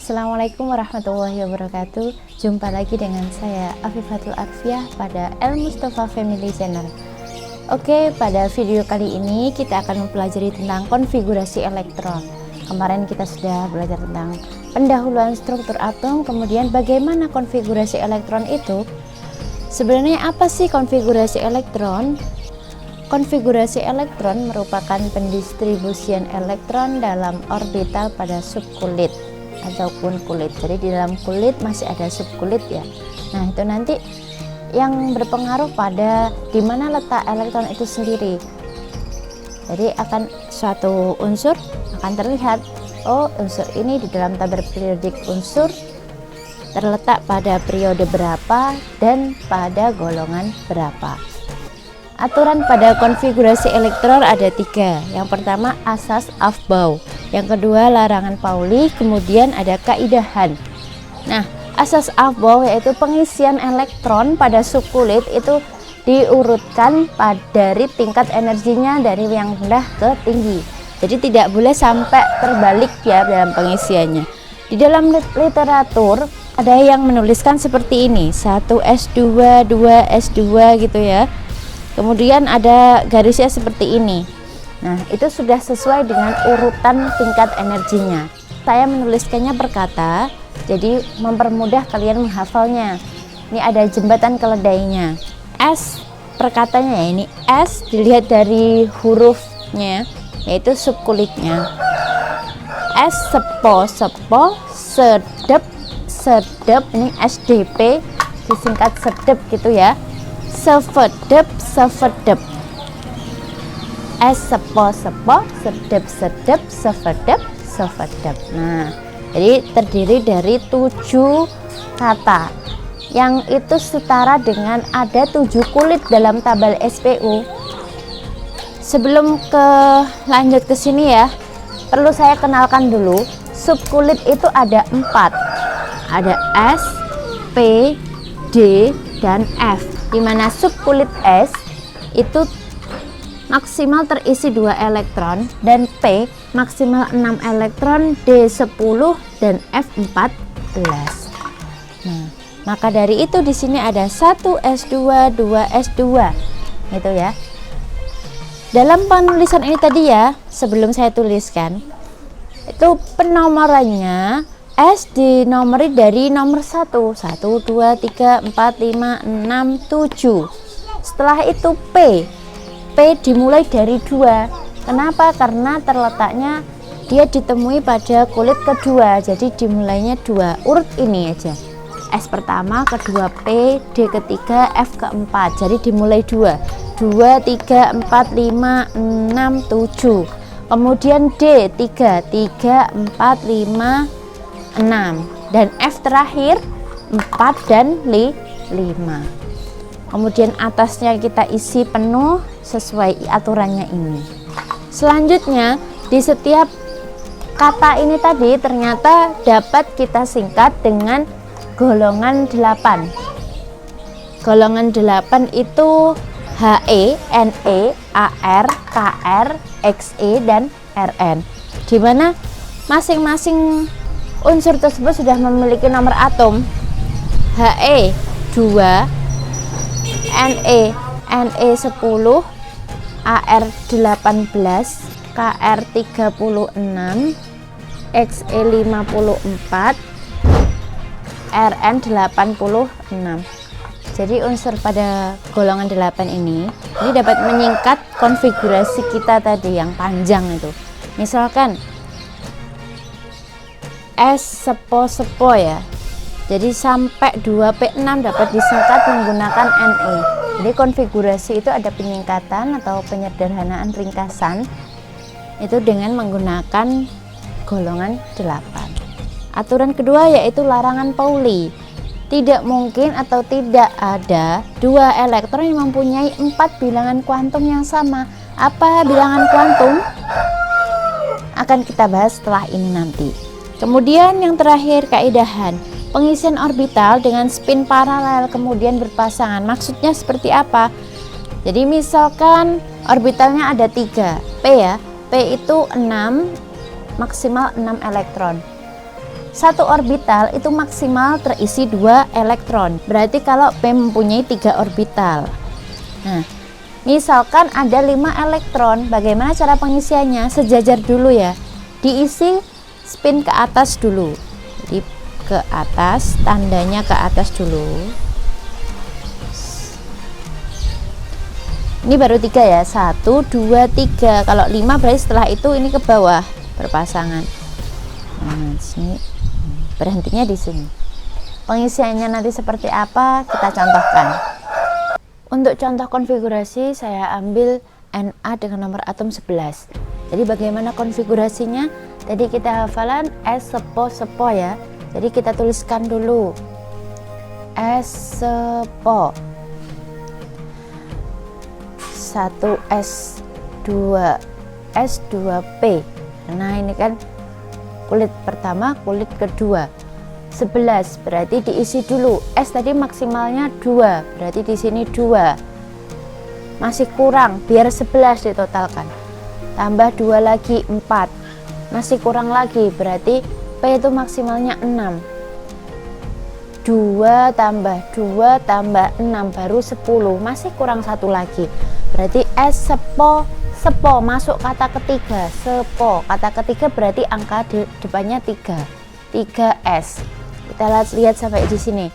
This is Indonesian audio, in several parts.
Assalamualaikum warahmatullahi wabarakatuh. Jumpa lagi dengan saya Afifatul Arfiah pada El Mustafa Family Channel. Oke, pada video kali ini kita akan mempelajari tentang konfigurasi elektron. Kemarin kita sudah belajar tentang pendahuluan struktur atom, kemudian bagaimana konfigurasi elektron itu. Sebenarnya apa sih konfigurasi elektron? Konfigurasi elektron merupakan pendistribusian elektron dalam orbital pada subkulit ataupun kulit. Jadi di dalam kulit masih ada subkulit ya. Nah, itu nanti yang berpengaruh pada di mana letak elektron itu sendiri. Jadi akan suatu unsur akan terlihat, oh unsur ini di dalam tabel periodik unsur terletak pada periode berapa dan pada golongan berapa. Aturan pada konfigurasi elektron ada 3. Yang pertama asas Aufbau, yang kedua larangan Pauli, kemudian ada kaidahan. Nah, asas Aufbau yaitu pengisian elektron pada subkulit itu diurutkan dari tingkat energinya dari yang rendah ke tinggi. Jadi tidak boleh sampai terbalik ya dalam pengisiannya. Di dalam literatur ada yang menuliskan seperti ini, 1s2, 2s2 gitu ya. Kemudian ada garisnya seperti ini. Nah, itu sudah sesuai dengan urutan tingkat energinya. Saya menuliskannya per kata, jadi mempermudah kalian menghafalnya. Ini ada jembatan keledainya. S per katanya ya, ini S dilihat dari hurufnya, yaitu subkulitnya. S sepo, sedep, ini SDP disingkat sedep gitu ya. Sevedep, S sepo, sedep, sevedep. Nah, jadi terdiri dari 7 kata yang itu setara dengan ada 7 kulit dalam tabel SPU. Sebelum lanjut ke sini ya, perlu saya kenalkan dulu subkulit itu ada 4. Ada S, P, D, dan F, di mana subkulit S itu maksimal terisi 2 elektron dan P maksimal 6 elektron, D 10 dan F 14. Nah, maka dari itu di sini ada 1s2, 2s2 gitu ya. Dalam penulisan ini tadi ya, sebelum saya tuliskan itu penomorannya S dinomori dari nomor 1, 2, 3, 4, 5, 6, 7. Setelah itu P dimulai dari 2. Kenapa? Karena terletaknya dia ditemui pada kulit kedua, jadi dimulainya 2. Urut ini aja, S pertama, kedua P, D ketiga, F keempat, jadi dimulai 2, 3, 4, 5, 6, 7. Kemudian D 3, 4, 5, 6, dan F terakhir 4 dan 5. Kemudian atasnya kita isi penuh sesuai aturannya ini. Selanjutnya di setiap kata ini tadi ternyata dapat kita singkat dengan golongan 8. Golongan 8 itu HE, NE, AR, KR, XE, dan RN, di mana masing-masing unsur tersebut sudah memiliki nomor atom. He 2, Ne 10, Ar 18, Kr 36, Xe 54, Rn 86. Jadi unsur pada golongan 8 ini dapat menyingkat konfigurasi kita tadi yang panjang itu. Misalkan S sepo ya, jadi sampai 2P6 dapat disingkat menggunakan Ne. Jadi konfigurasi itu ada penyingkatan atau penyederhanaan ringkasan itu dengan menggunakan golongan 8. Aturan kedua yaitu larangan Pauli. Tidak mungkin atau tidak ada 2 elektron yang mempunyai 4 bilangan kuantum yang sama. Apa bilangan kuantum? Akan kita bahas setelah ini nanti. Kemudian yang terakhir kaidahan, pengisian orbital dengan spin paralel kemudian berpasangan. Maksudnya seperti apa? Jadi misalkan orbitalnya ada 3, P ya, P itu 6, maksimal 6 elektron. satu orbital itu maksimal terisi 2 elektron. Berarti kalau P mempunyai 3 orbital. Nah, misalkan ada 5 elektron, bagaimana cara pengisiannya? Sejajar dulu ya. Diisi spin ke atas dulu. Jadi ke atas, tandanya ke atas dulu. Ini baru 3 ya. 1, 2, 3. Kalau 5 berarti setelah itu ini ke bawah berpasangan. Nah, sini berhentinya di sini. Pengisiannya nanti seperti apa kita contohkan. Untuk contoh konfigurasi saya ambil Na dengan nomor atom 11. Jadi bagaimana konfigurasinya? Tadi kita hafalan S sepo ya. Jadi kita tuliskan dulu S sepo 1S 2S 2P. Nah ini kan kulit pertama, kulit kedua 11, berarti diisi dulu. S tadi maksimalnya 2, berarti di sini 2. Masih kurang, biar 11 ditotalkan. Tambah 2 lagi 4. Masih kurang lagi, berarti P itu maksimalnya 6. 2 tambah 2 tambah 6 baru 10. Masih kurang 1 lagi. Berarti S sepo masuk kata ketiga, sepo. Kata ketiga berarti angka depannya 3. 3S. Kita lihat sampai di sini.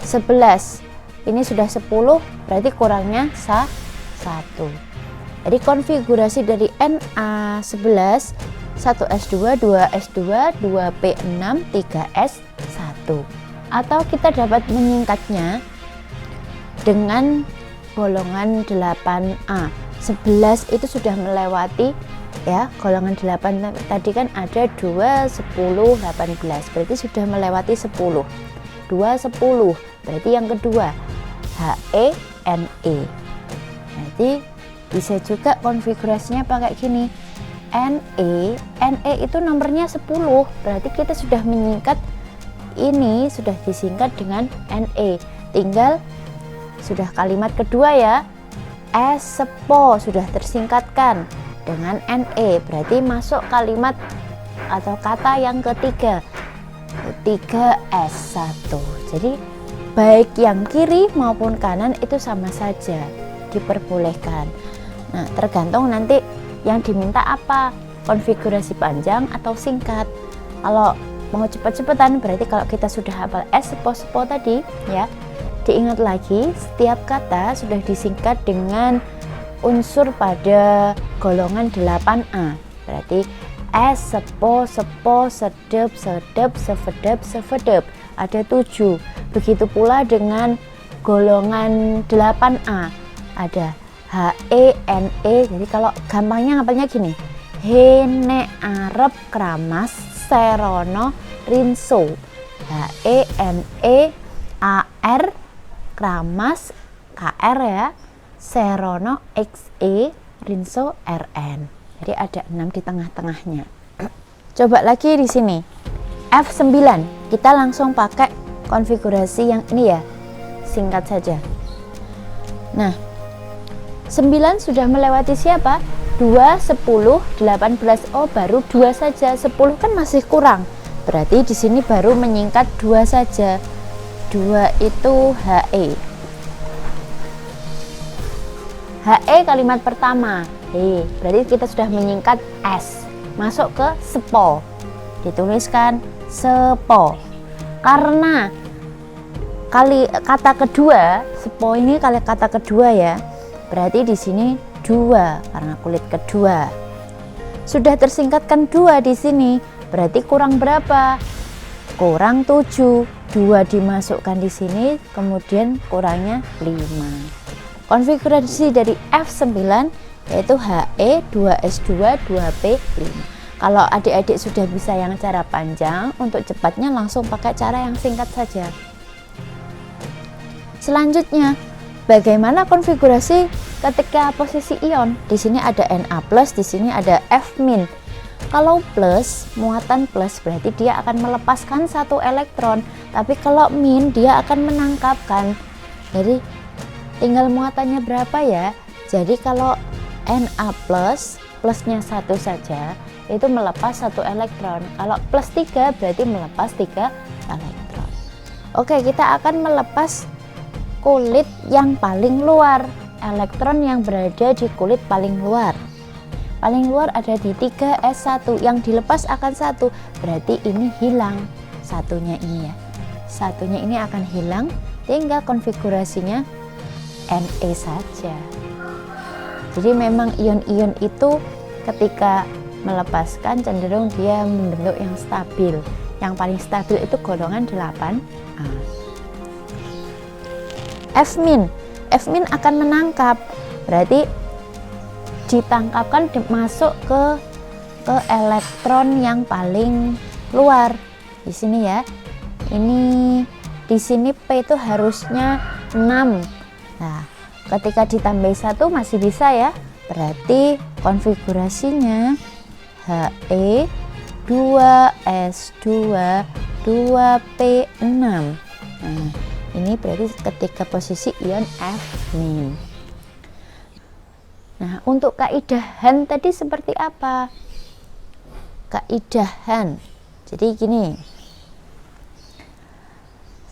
11. Ini sudah 10, berarti kurangnya 1. Jadi konfigurasi dari Na11 1S2, 2S2, 2P6, 3S1. Atau kita dapat menyingkatnya dengan golongan 8A. 11 itu sudah melewati ya, golongan 8 tadi kan ada 2, 10, 18. Berarti sudah melewati 10. 2, 10. Berarti yang kedua HE, NE. Berarti bisa juga konfigurasinya pakai gini. NE itu nomornya 10, berarti kita sudah menyingkat ini, sudah disingkat dengan NE. Tinggal sudah kalimat kedua ya, S sepo sudah tersingkatkan dengan NE, berarti masuk kalimat atau kata yang ketiga, 3S1. Jadi baik yang kiri maupun kanan itu sama saja diperbolehkan. Nah, tergantung nanti yang diminta apa, konfigurasi panjang atau singkat. Kalau mau cepet-cepetan berarti kalau kita sudah hafal S sepo tadi ya, diingat lagi setiap kata sudah disingkat dengan unsur pada golongan 8A. Berarti S sepo, sedep, sevedep ada 7. Begitu pula dengan golongan 8A ada HE, NE. Jadi kalau gampangnya ngapalnya gini, Hene, Arep, Kramas, Serono, Rinso. HE, NE, AR, Kramas, KR ya, Serono, XE, Rinso, RN. Jadi ada 6 di tengah-tengahnya. Coba lagi di sini F9, kita langsung pakai konfigurasi yang ini ya, singkat saja. Nah, 9 sudah melewati siapa? 2, 10, 18. Oh, baru 2 saja. 10 kan masih kurang. Berarti di sini baru menyingkat 2 saja. 2 itu HE. HE kalimat pertama. Berarti kita sudah menyingkat S. Masuk ke sepo. Dituliskan sepo. Karena kata kedua, sepo ini kata kedua ya. Berarti di sini 2 karena kulit kedua. Sudah tersingkatkan 2 di sini. Berarti kurang berapa? Kurang 7. 2 dimasukkan di sini, kemudian kurangnya 5. Konfigurasi dari F9 yaitu HE, 2S2, 2P5. Kalau adik-adik sudah bisa yang cara panjang, untuk cepatnya langsung pakai cara yang singkat saja. Selanjutnya, bagaimana konfigurasi ketika posisi ion? Di sini ada Na+, di sini ada F-. Kalau plus, muatan plus berarti dia akan melepaskan 1 elektron, tapi kalau min dia akan menangkapkan. Jadi tinggal muatannya berapa ya. Jadi kalau Na+, plusnya 1 saja, itu melepas 1 elektron. Kalau plus 3 berarti melepas 3 elektron. Oke, kita akan melepas kulit yang paling luar, elektron yang berada di kulit paling luar. Paling luar ada di 3s1, yang dilepas akan 1, berarti ini hilang satunya ini ya. Satunya ini akan hilang, tinggal konfigurasinya Na saja. Jadi memang ion-ion itu ketika melepaskan cenderung dia membentuk yang stabil. Yang paling stabil itu golongan 8A. F- akan menangkap, berarti ditangkapkan masuk ke elektron yang paling luar. Di sini ya. Ini di sini P itu harusnya 6. Nah, ketika ditambah 1 masih bisa ya. Berarti konfigurasinya He 2s2 2p6. Nah, ini berarti ketika posisi ion F-. Nah, untuk kaidahan tadi seperti apa? Kaidahan. Jadi gini.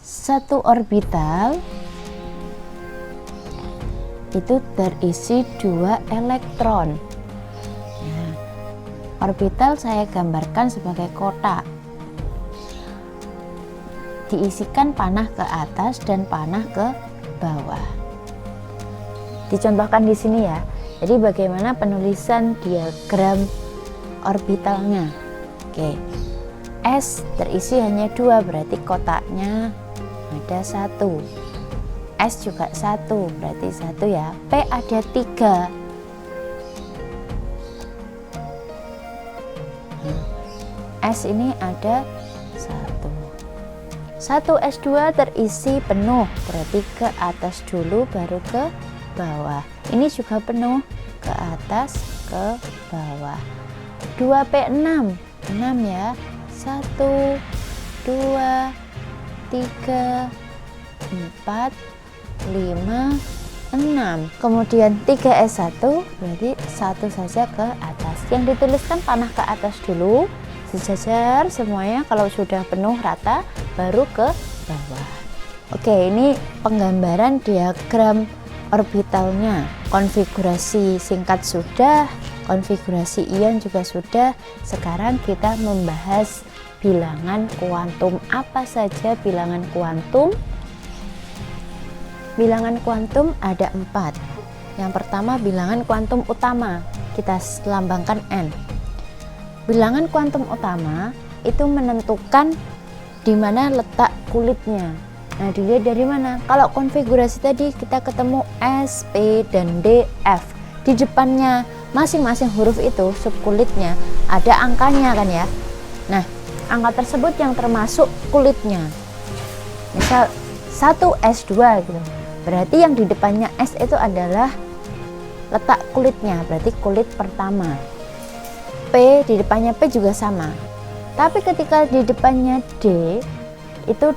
Satu orbital itu terisi 2 elektron. Nah, orbital saya gambarkan sebagai kotak. Diisikan panah ke atas dan panah ke bawah. Dicontohkan di sini ya. Jadi bagaimana penulisan diagram orbitalnya? Oke. S terisi hanya 2, berarti kotaknya ada 1. S juga 1, berarti 1 ya. P ada 3. S ini ada 1. 1s2 terisi penuh, berarti ke atas dulu baru ke bawah. Ini juga penuh, ke atas ke bawah. 2p6, 6 ya. 1 2 3 4 5 6. Kemudian 3s1 berarti 1 saja ke atas. Yang dituliskan panah ke atas dulu, sejajar semuanya. Kalau sudah penuh rata baru ke bawah. Oke, ini penggambaran diagram orbitalnya. Konfigurasi singkat sudah, konfigurasi ion juga sudah. Sekarang kita membahas bilangan kuantum. Apa saja bilangan kuantum? Bilangan kuantum ada 4. Yang pertama bilangan kuantum utama, kita lambangkan N. Bilangan kuantum utama itu menentukan di mana letak kulitnya. Nah, dilihat dari mana? Kalau konfigurasi tadi kita ketemu S, P, dan D, F. Di depannya masing-masing huruf itu subkulitnya ada angkanya kan ya. Nah, angka tersebut yang termasuk kulitnya. Misal 1s2 gitu. Berarti yang di depannya S itu adalah letak kulitnya, berarti kulit pertama. P di depannya P juga sama. Tapi ketika di depannya D itu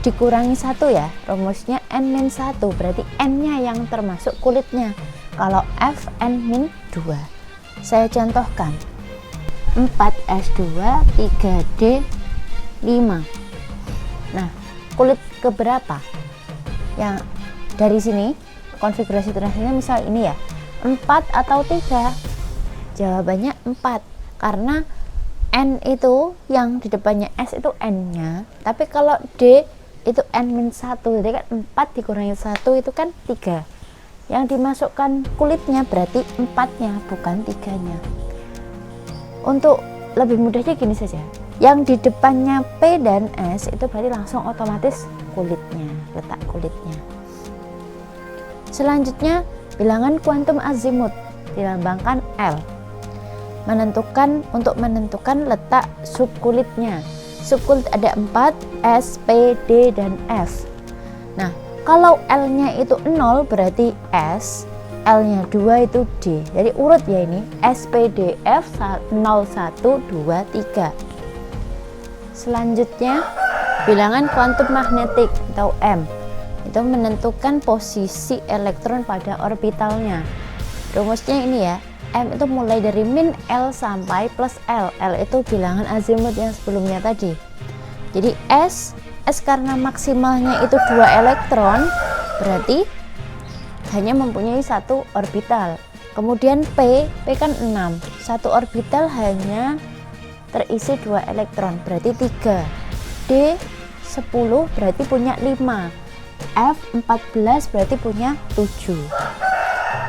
dikurangi 1 ya, rumusnya N-1, berarti N-nya yang termasuk kulitnya. Kalau F N-2. Saya contohkan. 4S2, 3D, 5. Nah, kulit keberapa? Yang dari sini, konfigurasi terakhirnya misal ini ya, 4 atau 3? Jawabannya 4. Karena N itu yang di depannya S itu N-nya. Tapi kalau D itu N-1, jadi kan 4 dikurangi 1 itu kan 3. Yang dimasukkan kulitnya berarti 4-nya, bukan 3-nya. Untuk lebih mudahnya gini saja, yang di depannya P dan S itu berarti langsung otomatis kulitnya, letak kulitnya. Selanjutnya bilangan kuantum azimut dilambangkan L. Untuk menentukan letak subkulitnya. Subkulit ada 4, S, P, D, dan F. Nah, kalau L-nya itu 0 berarti S, L-nya 2 itu D. Jadi urut ya ini, S, P, D, F 0, 1, 2, 3. Selanjutnya, bilangan kuantum magnetik atau M. Itu menentukan posisi elektron pada orbitalnya. Rumusnya ini ya, M itu mulai dari min L sampai plus L. L itu bilangan azimut yang sebelumnya tadi. Jadi S karena maksimalnya itu 2 elektron, berarti hanya mempunyai 1 orbital. Kemudian P kan 6, 1 orbital hanya terisi 2 elektron, berarti 3. D 10 berarti punya 5. F 14 berarti punya 7.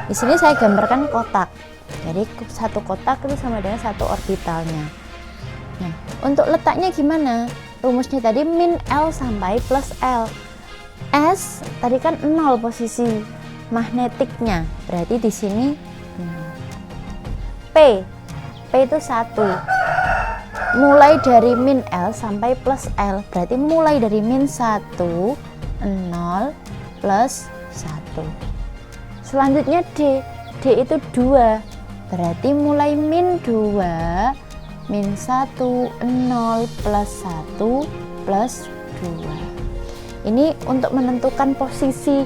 Di sini saya gambarkan kotak. Jadi satu kotak itu sama dengan 1 orbitalnya. Nah, untuk letaknya gimana? Rumusnya tadi min L sampai plus L. S tadi kan 0 posisi magnetiknya, berarti di sini P itu 1. Mulai dari min L sampai plus L, berarti mulai dari min 1, 0, plus 1. Selanjutnya D itu 2, berarti mulai min 2, min 1, 0, plus 1, plus 2. Ini untuk menentukan posisi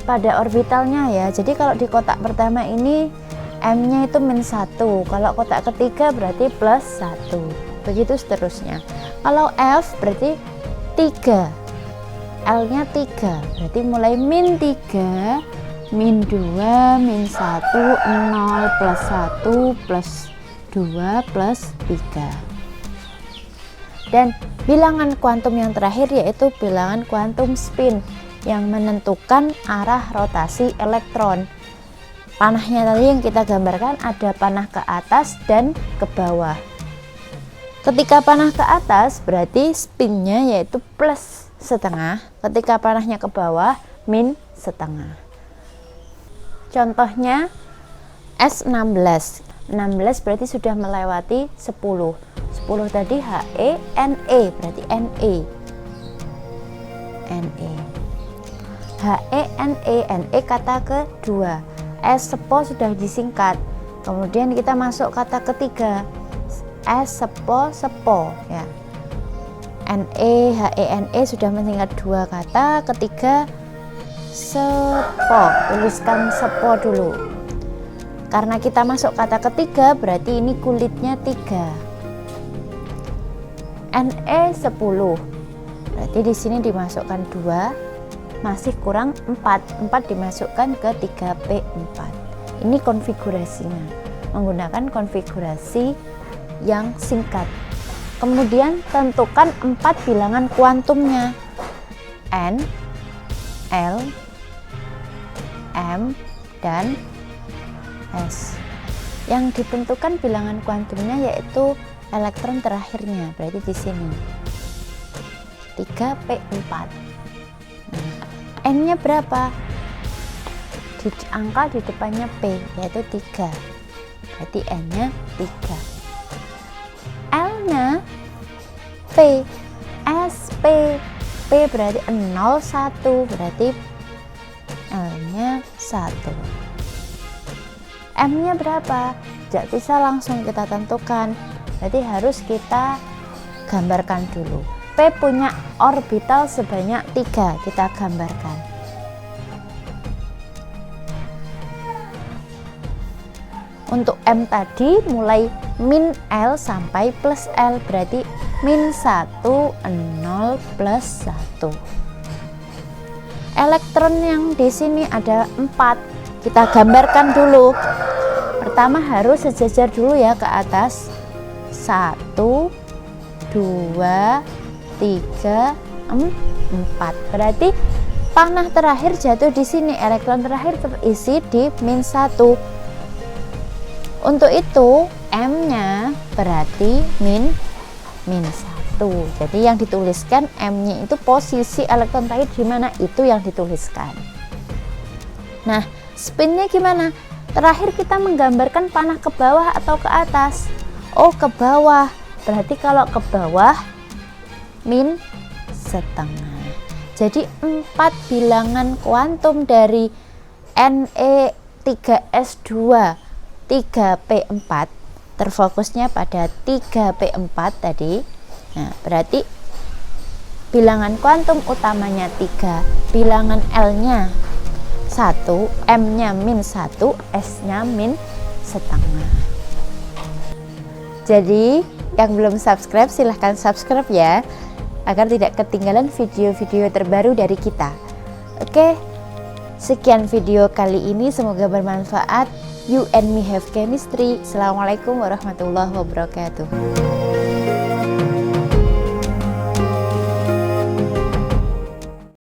pada orbitalnya ya. Jadi kalau di kotak pertama ini M nya itu min 1, kalau kotak ketiga berarti plus 1, begitu seterusnya. Kalau F berarti 3, L nya 3, berarti mulai min 3, min 2, min 1, 0, plus 1, plus 2, plus 3. Dan bilangan kuantum yang terakhir yaitu bilangan kuantum spin yang menentukan arah rotasi elektron. Panahnya tadi yang kita gambarkan ada panah ke atas dan ke bawah. Ketika panah ke atas berarti spinnya yaitu plus setengah, ketika panahnya ke bawah min setengah. Contohnya S16. 16 berarti sudah melewati 10. 10 tadi He, Ne berarti Ne. Ne. He, Ne kata kedua. S sepo sudah disingkat. Kemudian kita masuk kata ketiga. S sepo ya. Ne, Ne sudah meningkat 2 kata. Ketiga sepo, tuliskan sepo dulu. Karena kita masuk kata ketiga berarti ini kulitnya 3. Ne 10. Berarti di sini dimasukkan 2, masih kurang 4. 4 dimasukkan ke 3P4. Ini konfigurasinya. Menggunakan konfigurasi yang singkat. Kemudian tentukan 4 bilangan kuantumnya. N, L, M, dan S. Yang ditentukan bilangan kuantumnya yaitu elektron terakhirnya, berarti di sini 3P4. Nah, N-nya berapa? Di angka di depannya P yaitu 3. Berarti N-nya 3. L-nya P, SP. P berarti 0, 1, berarti L-nya 1. M-nya berapa? Tidak bisa langsung kita tentukan, berarti harus kita gambarkan dulu. P punya orbital sebanyak 3, kita gambarkan. Untuk M tadi mulai min L sampai plus L, berarti min 1, 0, plus 1. Elektron yang di sini ada 4. Kita gambarkan dulu. Pertama harus sejajar dulu ya ke atas. 1, 2, 3, 4. Berarti panah terakhir jatuh di sini. Elektron terakhir terisi di min 1. Untuk itu M-nya berarti min 1. Jadi yang dituliskan M-nya itu posisi elektron terakhir di mana, itu yang dituliskan. Nah, spinnya gimana? Terakhir kita menggambarkan panah ke bawah atau ke atas? Oh, ke bawah. Berarti kalau ke bawah min setengah. Jadi 4 bilangan kuantum dari Ne3S2 3P4 terfokusnya pada 3P4 tadi. Nah, berarti bilangan kuantum utamanya 3, bilangan L-nya 1, M-nya min 1, S-nya min setengah. Jadi yang belum subscribe silahkan subscribe ya, agar tidak ketinggalan video-video terbaru dari kita. Oke, sekian video kali ini, semoga bermanfaat. You and me have chemistry. Assalamualaikum warahmatullahi wabarakatuh.